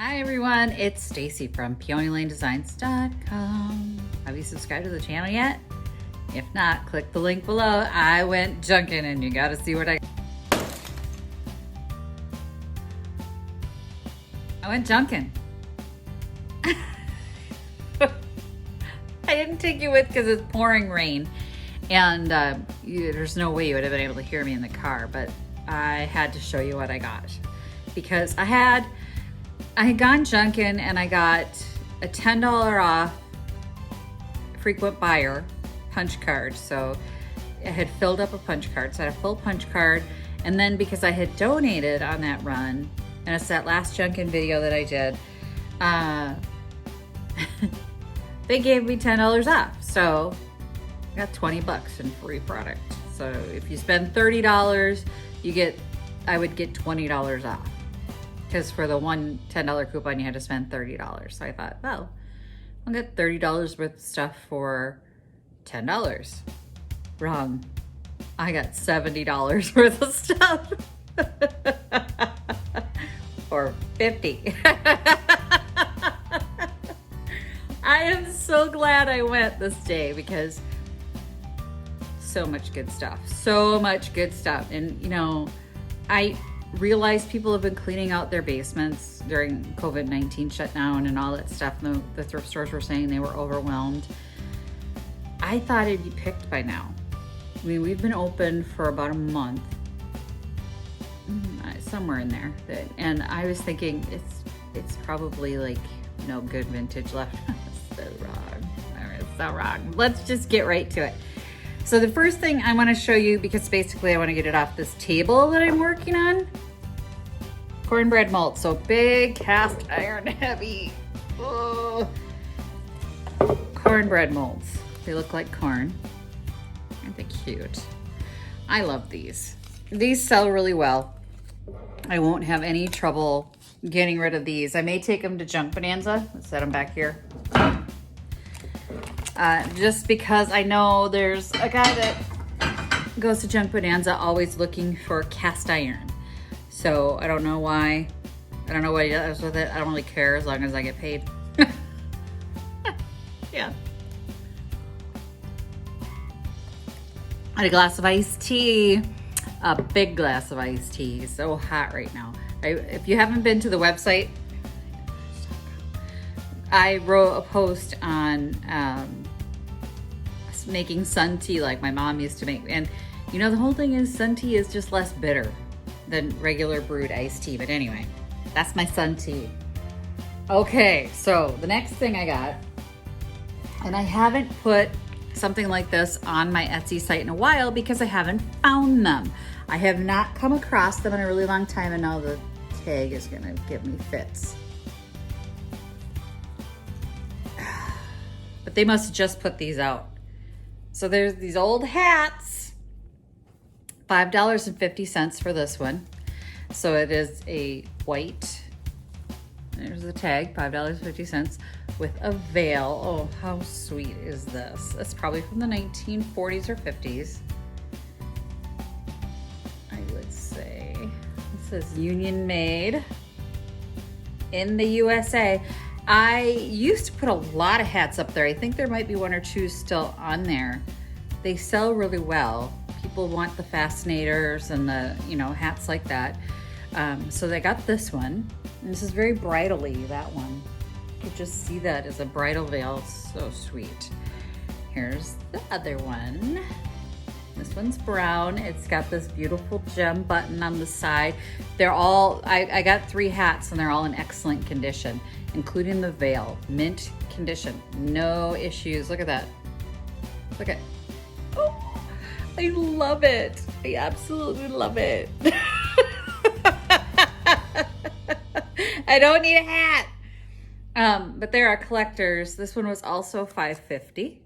Hi everyone, it's Stacy from PeonyLaneDesigns.com. Have you subscribed to the channel yet? If not, click the link below. I went Junkin and you gotta see what I went Junkin. I didn't take you with because it's pouring rain and there's no way you would have been able to hear me in the car, but I had to show you what I got because I had gone Junkin and I got a $10 off frequent buyer punch card. So I had filled up a punch card. So I had a full punch card. And then because I had donated on that run, and it's that last Junkin video that I did, they gave me $10 off. So I got 20 bucks in free product. So if you spend $30, I would get $20 off. Because for the one $10 coupon, you had to spend $30. So I thought, well, I'll get $30 worth of stuff for $10. Wrong. I got $70 worth of stuff. Or $50. I am so glad I went this day because so much good stuff. So much good stuff. And, you know, I realized people have been cleaning out their basements during COVID-19 shutdown and all that stuff. And the thrift stores were saying they were overwhelmed. I thought it'd be picked by now. I mean, we've been open for about a month, somewhere in there. And I was thinking it's probably like no good vintage left. So wrong. It's so wrong. Let's just get right to it. So the first thing I want to show you, because basically I want to get it off this table that I'm working on, cornbread molds. So big, cast iron heavy. Oh. Cornbread molds. They look like corn. Aren't they cute? I love these. These sell really well. I won't have any trouble getting rid of these. I may take them to Junk Bonanza. Let's set them back here. Just because I know there's a guy that goes to Junk Bonanza always looking for cast iron. So I don't know why. I don't know what he does with it. I don't really care as long as I get paid. Yeah. I had a glass of iced tea. A big glass of iced tea. It's so hot right now. If you haven't been to the website, I wrote a post on making sun tea like my mom used to make. And you know, the whole thing is sun tea is just less bitter than regular brewed iced tea. But anyway, that's my sun tea. Okay, so the next thing I got, and I haven't put something like this on my Etsy site in a while because I haven't found them. I have not come across them in a really long time, and now the tag is gonna give me fits. But they must have just put these out. So there's these old hats, $5.50 for this one. So it is a white, there's the tag, $5.50 with a veil. Oh, how sweet is this? It's probably from the 1940s or 50s. I would say. It says Union Made in the USA. I used to put a lot of hats up there. I think there might be one or two still on there. They sell really well. People want the fascinators and the, you know, hats like that. So they got this one. And this is very bridal-y, that one. You could just see that as a bridal veil. It's so sweet. Here's the other one. This one's brown. It's got this beautiful gem button on the side. They're all, I got 3 hats and they're all in excellent condition, including the veil. Mint condition, no issues. Look at that. Look at, oh, I love it. I absolutely love it. I don't need a hat. But there are collectors. This one was also $5.50.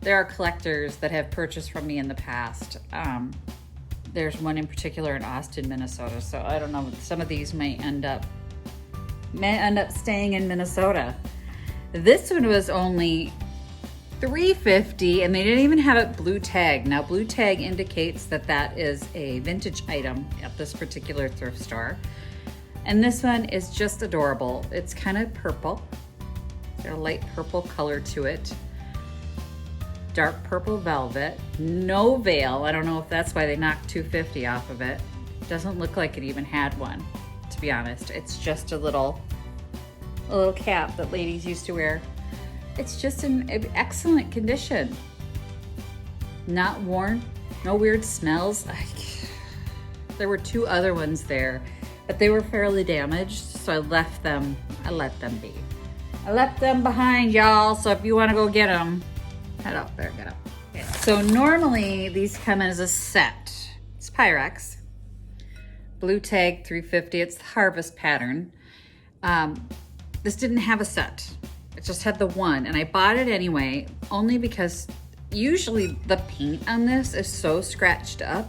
There are collectors that have purchased from me in the past. There's one in particular in Austin, Minnesota. So I don't know, some of these may end up staying in Minnesota. This one was only $3.50 and they didn't even have it blue tag. Now blue tag indicates that that is a vintage item at this particular thrift store. And this one is just adorable. It's kind of purple. There's a light purple color to it. Dark purple velvet, no veil. I don't know if that's why they knocked $250 off of it. Doesn't look like it even had one, to be honest. It's just a little cap that ladies used to wear. It's just in excellent condition. Not worn, no weird smells. There were 2 other ones there, but they were fairly damaged, so I left them. I let them be. I left them behind, y'all, so if you want to go get them, head up there, get up. Okay. So normally these come as a set. It's Pyrex. Blue tag, $3.50. It's the harvest pattern. This didn't have a set. It just had the one, and I bought it anyway, only because usually the paint on this is so scratched up.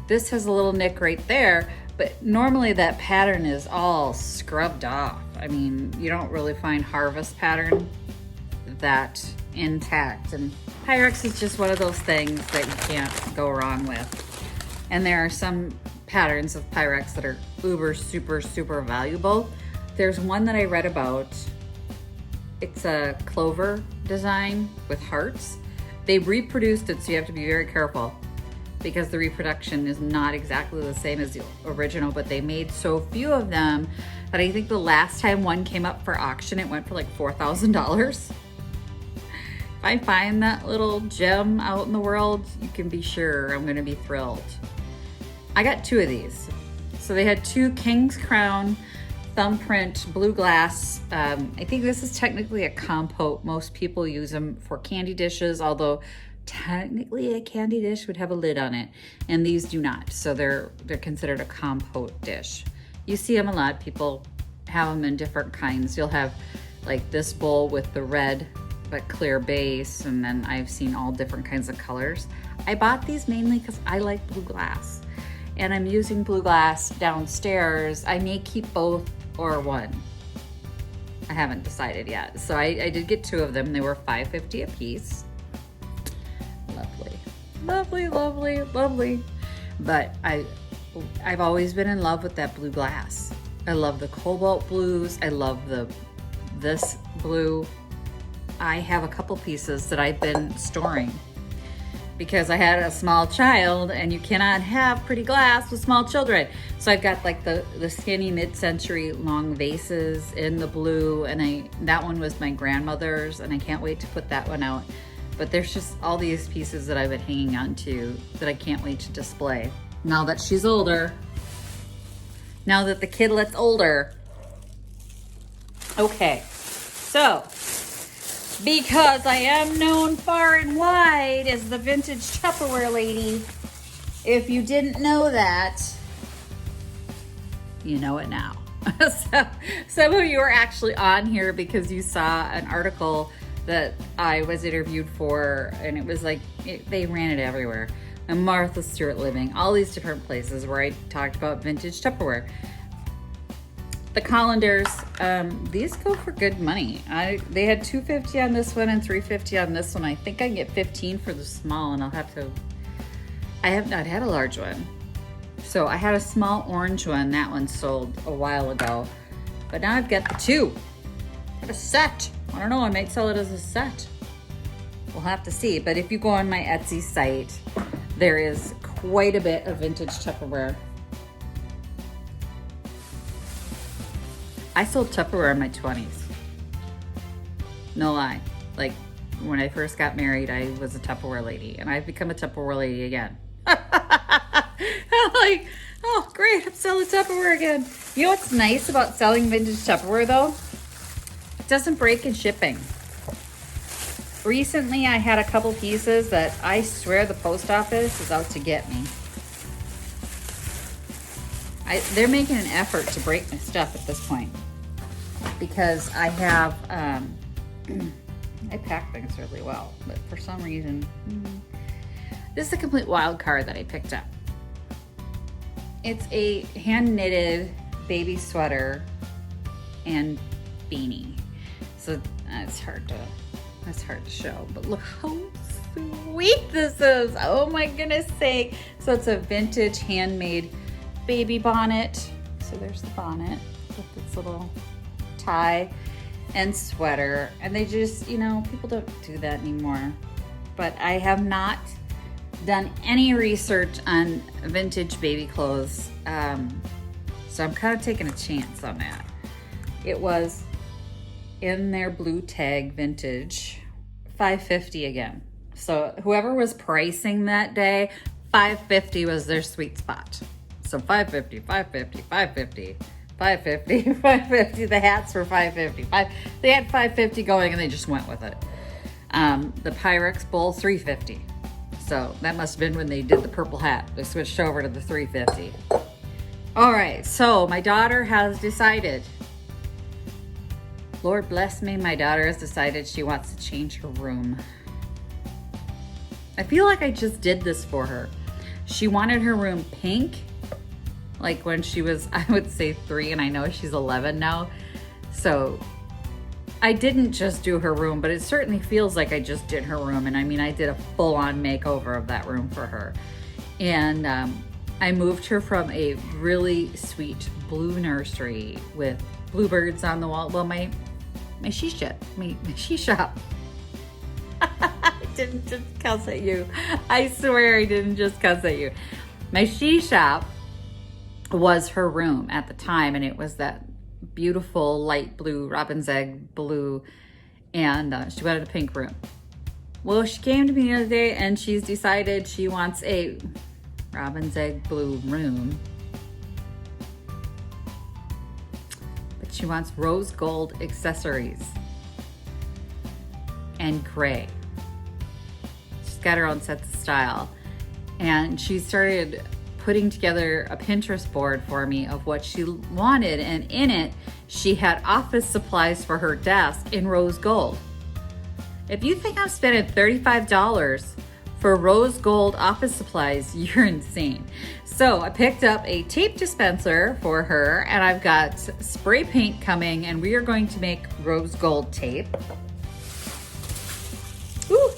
This has a little nick right there, but normally that pattern is all scrubbed off. I mean, you don't really find harvest pattern that intact, and Pyrex is just one of those things that you can't go wrong with. And there are some patterns of Pyrex that are uber super valuable. There's one that I read about. It's a clover design with hearts. They reproduced it, so you have to be very careful because the reproduction is not exactly the same as the original, but they made so few of them that I think the last time one came up for auction, it went for like $4,000. If I find that little gem out in the world, you can be sure I'm gonna be thrilled. I got 2 of these. So they had 2 King's Crown thumbprint blue glass. I think this is technically a compote. Most people use them for candy dishes, although technically a candy dish would have a lid on it, and these do not. So they're considered a compote dish. You see them a lot. People have them in different kinds. You'll have like this bowl with the red but clear base, and then I've seen all different kinds of colors. I bought these mainly because I like blue glass, and I'm using blue glass downstairs. I may keep both or one. I haven't decided yet. So I did get 2 of them. They were $5.50 a piece. Lovely. But I've always been in love with that blue glass. I love the cobalt blues. I love this blue. I have a couple pieces that I've been storing because I had a small child, and you cannot have pretty glass with small children. So I've got like the skinny mid-century long vases in the blue, and that one was my grandmother's, and I can't wait to put that one out. But there's just all these pieces that I've been hanging on to that I can't wait to display. Now that she's older, now that the kidlet's older. Okay, so because I am known far and wide as the vintage Tupperware lady, if you didn't know that, you know it now. So some of you are actually on here because you saw an article that I was interviewed for, and it was like, they ran it everywhere. And Martha Stewart Living, all these different places where I talked about vintage Tupperware. The colanders, these go for good money. They had $2.50 on this one and $3.50 on this one. I think I can get 15 for the small, and I have not had a large one. So I had a small orange one. That one sold a while ago, but now I've got the 2. Got a set. I don't know, I might sell it as a set. We'll have to see. But if you go on my Etsy site, there is quite a bit of vintage Tupperware. I sold Tupperware in my 20s. No lie. Like, when I first got married, I was a Tupperware lady, and I've become a Tupperware lady again. I'm like, oh, great, I'm selling Tupperware again. You know what's nice about selling vintage Tupperware, though? It doesn't break in shipping. Recently, I had a couple pieces that I swear the post office is out to get me. They're making an effort to break my stuff at this point because I have, I pack things really well, but for some reason, this is a complete wild card that I picked up. It's a hand knitted baby sweater and beanie. So it's hard to show, but look how sweet this is. Oh my goodness sake. So it's a vintage handmade baby bonnet, So there's the bonnet with its little tie and sweater. And they just, you know, people don't do that anymore. But I have not done any research on vintage baby clothes. So I'm kind of taking a chance on that. It was in their blue tag vintage, $5.50 again. So whoever was pricing that day, $5.50 was their sweet spot. So $5.50, $5.50, $5.50, $5.50, $5.50. The hats were $5.50. They had $5.50 going and they just went with it. The Pyrex bowl, $3.50. So that must have been when they did the purple hat. They switched over to the $3.50. All right, so my daughter has decided, Lord bless me, my daughter has decided she wants to change her room. I feel like I just did this for her. She wanted her room pink, like when she was, I would say 3, and I know she's 11 now. So I didn't just do her room, but it certainly feels like I just did her room. And I mean, I did a full-on makeover of that room for her. And I moved her from a really sweet blue nursery with bluebirds on the wall. Well, my she shop. I didn't just cuss at you. I swear I didn't just cuss at you. My she shop was her room at the time, and it was that beautiful light blue, robin's egg blue, and she wanted a pink room. Well, she came to me the other day and she's decided she wants a robin's egg blue room, but she wants rose gold accessories and gray. She's got her own sense of style, and she started putting together a Pinterest board for me of what she wanted, and in it she had office supplies for her desk in rose gold. If you think I'm spending $35 for rose gold office supplies, you're insane. So I picked up a tape dispenser for her, and I've got spray paint coming, and we are going to make rose gold tape. Ooh.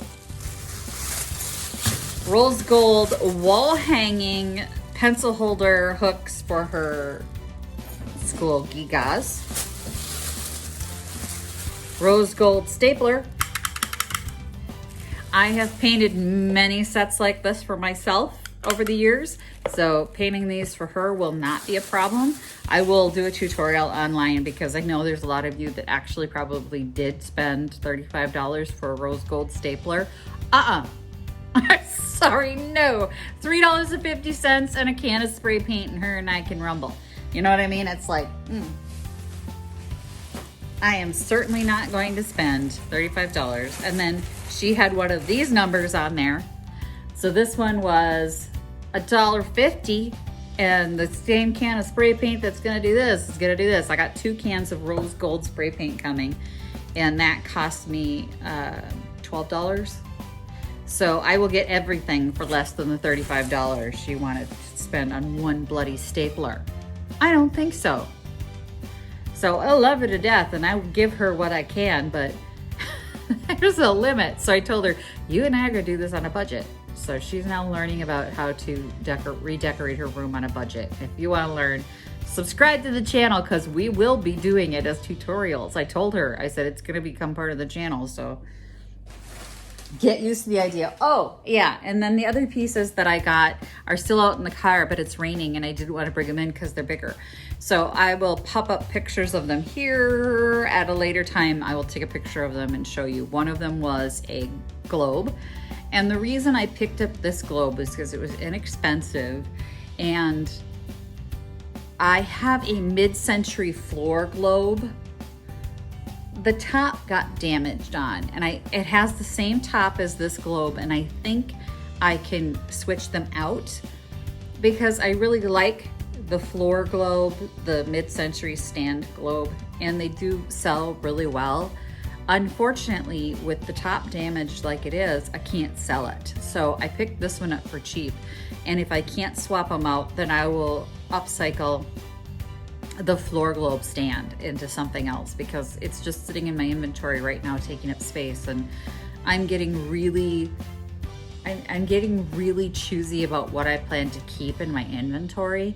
Rose gold wall hanging pencil holder hooks for her school gigas. Rose gold stapler. I have painted many sets like this for myself over the years, so painting these for her will not be a problem. I will do a tutorial online because I know there's a lot of you that actually probably did spend $35 for a rose gold stapler. Sorry, no. $3.50 and a can of spray paint, and her and I can rumble. You know what I mean? It's like, I am certainly not going to spend $35. And then she had one of these numbers on there. So this one was $1.50, and the same can of spray paint that's gonna do this is gonna do this. I got 2 cans of rose gold spray paint coming, and that cost me $12. So I will get everything for less than the $35 she wanted to spend on one bloody stapler. I don't think so. So I love her to death, and I will give her what I can, but there's a limit. So I told her, you and I are gonna do this on a budget. So she's now learning about how to redecorate her room on a budget. If you wanna learn, subscribe to the channel, because we will be doing it as tutorials. I told her, I said, it's gonna become part of the channel, so get used to the idea. Oh, yeah, and then the other pieces that I got are still out in the car, but it's raining and I didn't want to bring them in because they're bigger. So I will pop up pictures of them here at a later time. I will take a picture of them and show you. One of them was a globe. And the reason I picked up this globe is because it was inexpensive, and I have a mid-century floor globe. The top got damaged on, and it has the same top as this globe, and I think I can switch them out because I really like the floor globe, the mid-century stand globe, and they do sell really well. Unfortunately, with the top damaged like it is, I can't sell it. So I picked this one up for cheap, and if I can't swap them out, then I will upcycle the floor globe stand into something else, because it's just sitting in my inventory right now taking up space, and I'm getting really choosy about what I plan to keep in my inventory.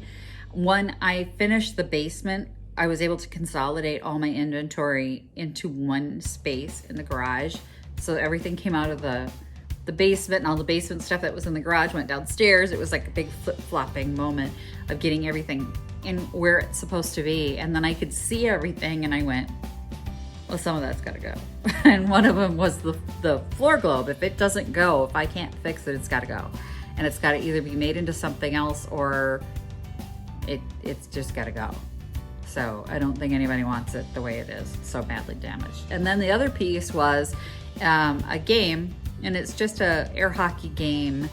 When I finished the basement, I was able to consolidate all my inventory into one space in the garage. So everything came out of the basement, and all the basement stuff that was in the garage went downstairs. It was like a big flip-flopping moment of getting everything in where it's supposed to be. And then I could see everything, and I went, well, some of that's gotta go. And one of them was the floor globe. If it doesn't go, if I can't fix it, it's gotta go. And it's gotta either be made into something else, or it's just gotta go. So I don't think anybody wants it the way it is. It's so badly damaged. And then the other piece was a game, and it's just a air hockey game,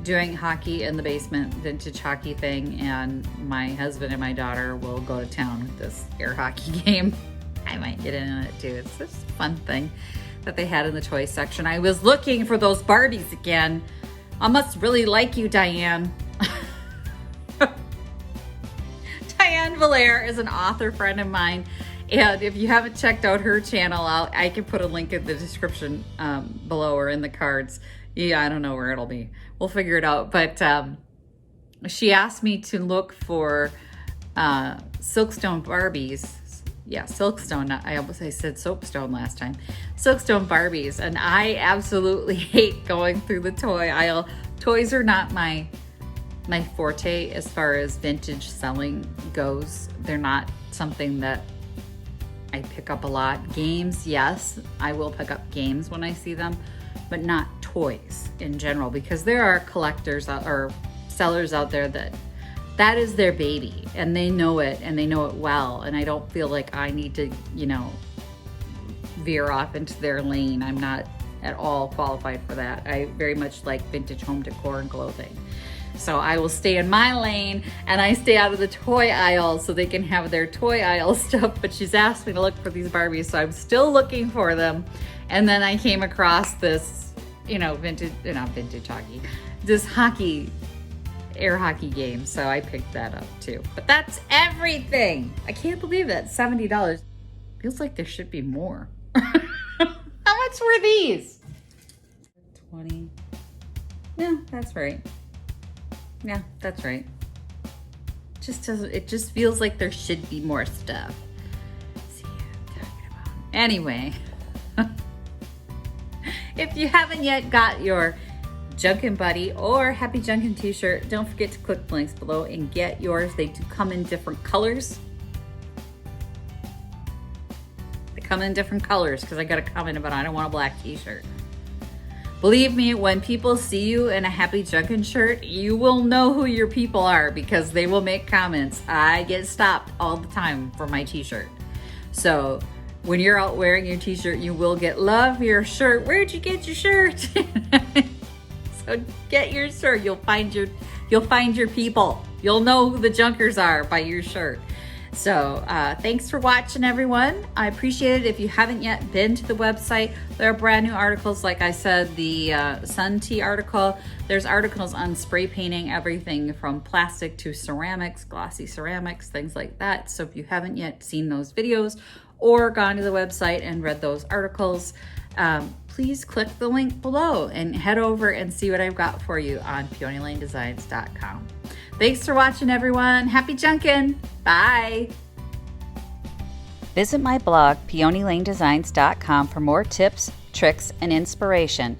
doing hockey in the basement, vintage hockey thing, and my husband and my daughter will go to town with this air hockey game. I might get in on it too. It's just a fun thing that they had in the toy section. I was looking for those Barbies again. I must really like you, Diane. Diane Valaire is an author friend of mine, and if you haven't checked out her channel out, I can put a link in the description below or in the cards. Yeah, I don't know where it'll be. We'll figure it out. But she asked me to look for Silkstone Barbies. Yeah, Silkstone. I said Soapstone last time. Silkstone Barbies, and I absolutely hate going through the toy aisle. Toys are not my forte as far as vintage selling goes. They're not something that I pick up a lot. Games, yes, I will pick up games when I see them, but not toys in general, because there are collectors or sellers out there that is their baby, and they know it, and they know it well, and I don't feel like I need to, veer off into their lane. I'm not at all qualified for that. I very much like vintage home decor and clothing. So I will stay in my lane, and I stay out of the toy aisle so they can have their toy aisle stuff. But she's asked me to look for these Barbies, so I'm still looking for them. And then I came across this, vintage hockey, this air hockey game. So I picked that up too. But that's everything. I can't believe that, $70. Feels like there should be more. How much were these? 20. Yeah, that's right. Yeah, that's right. It just feels like there should be more stuff. See what I'm talking about. Anyway, if you haven't yet got your Junkin Buddy or Happy Junkin t-shirt, don't forget to click the links below and get yours. They do come in different colors. They come in different colors because I got a comment about I don't want a black t-shirt. Believe me, when people see you in a Happy Junkin shirt, you will know who your people are because they will make comments. I get stopped all the time for my t-shirt. So when you're out wearing your t-shirt, you will get love your shirt. Where'd you get your shirt? So get your shirt. You'll find your people. You'll know who the Junkers are by your shirt. So thanks for watching, everyone. I appreciate it. If you haven't yet been to the website, there are brand new articles. Like I said, the Sun Tea article, there's articles on spray painting, everything from plastic to ceramics, glossy ceramics, things like that. So if you haven't yet seen those videos or gone to the website and read those articles, please click the link below and head over and see what I've got for you on peonylanedesigns.com. Thanks for watching, everyone. Happy Junkin'. Bye. Visit my blog, peonylanedesigns.com, for more tips, tricks, and inspiration.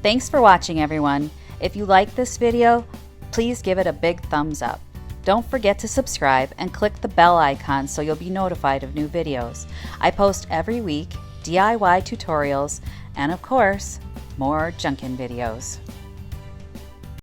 Thanks for watching, everyone. If you like this video, please give it a big thumbs up. Don't forget to subscribe and click the bell icon so you'll be notified of new videos. I post every week DIY tutorials and, of course, more Junkin videos.